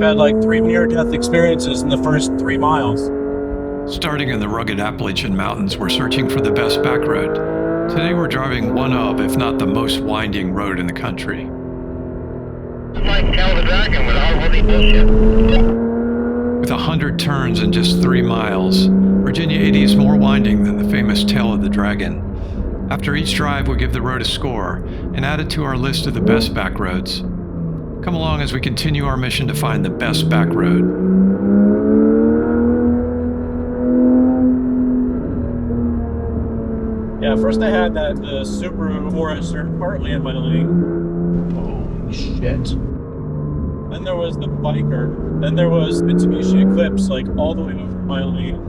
I've had like 3 near-death experiences in the first 3 miles. Starting in the rugged Appalachian Mountains, we're searching for the best back road. Today we're driving one of, if not the most winding road in the country. Like Tail of the Dragon without all the bullshit. With 100 turns in just 3 miles, Virginia 80 is more winding than the famous Tail of the Dragon. After each drive, we give the road a score and add it to our list of the best back roads. Come along as we continue our mission to find the best back road. Yeah, first I had that Subaru Forester partly in my lane. Holy shit. Then there was the Biker. Then there was Mitsubishi Eclipse, like all the way over my lane.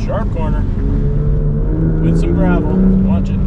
Sharp corner with some gravel. Watch it.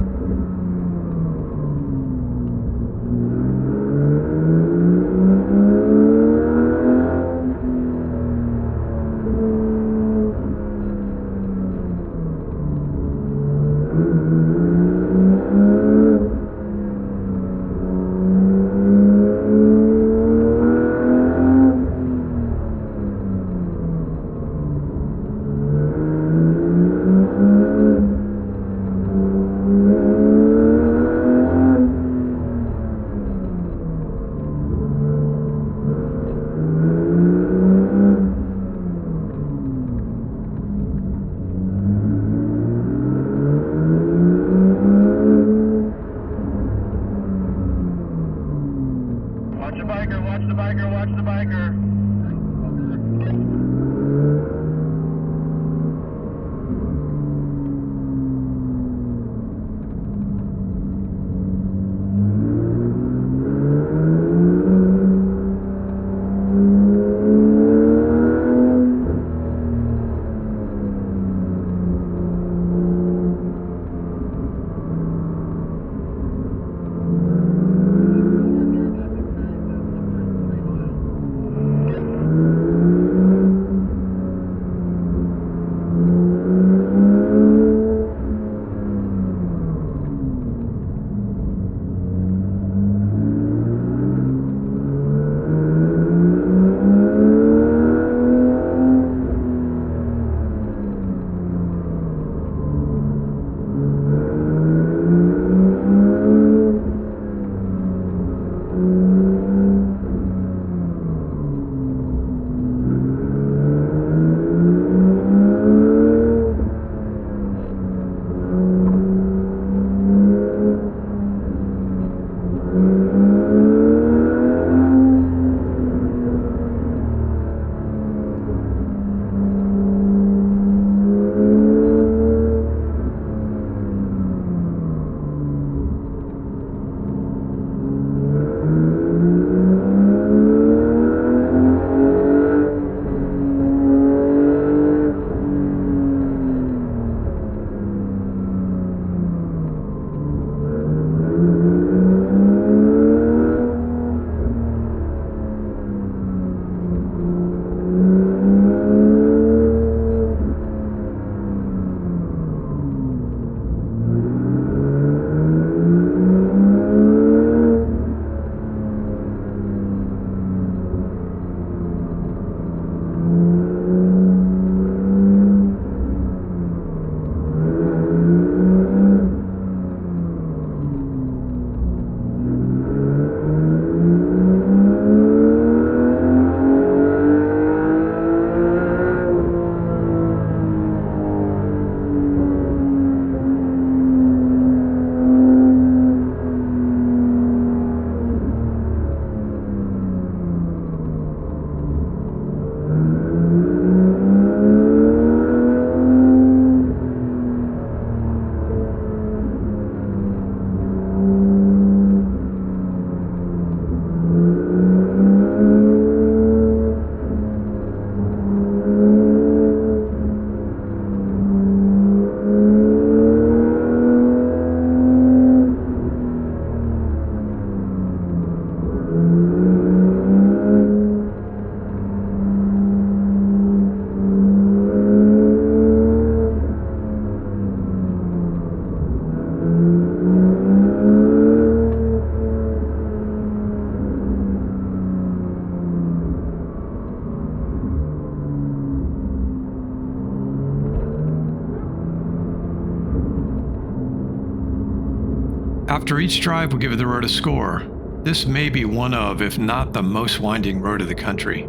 After each drive, we give the road a score. This may be one of, if not the most winding road of the country.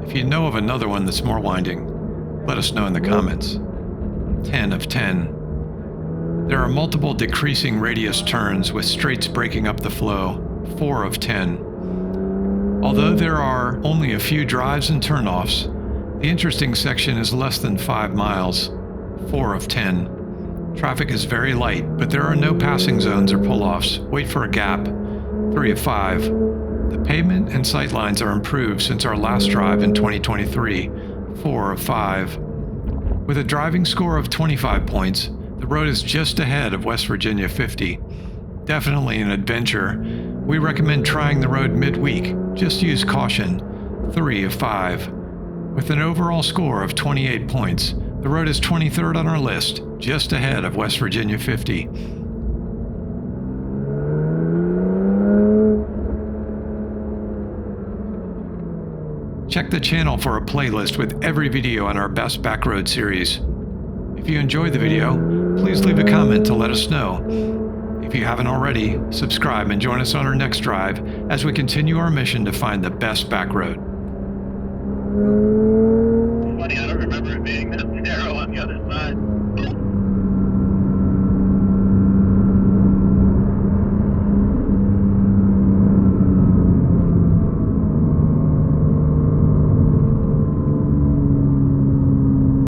If you know of another one that's more winding, let us know in the comments. 10 of 10. There are multiple decreasing radius turns with straights breaking up the flow. 4 of 10. Although there are only a few drives and turnoffs, the interesting section is less than 5 miles. 4 of 10. Traffic is very light, but there are no passing zones or pull-offs. Wait for a gap. 3 of 5. The pavement and sight lines are improved since our last drive in 2023. 4 of 5. With a driving score of 25 points, the road is just ahead of West Virginia 50. Definitely an adventure. We recommend trying the road midweek. Just use caution. 3 of 5. With an overall score of 28 points, the road is 23rd on our list, just ahead of West Virginia 50. Check the channel for a playlist with every video on our Best Backroad series. If you enjoyed the video, please leave a comment to let us know. If you haven't already, subscribe and join us on our next drive as we continue our mission to find the best backroad. Funny, I don't remember it being that narrow on the other side.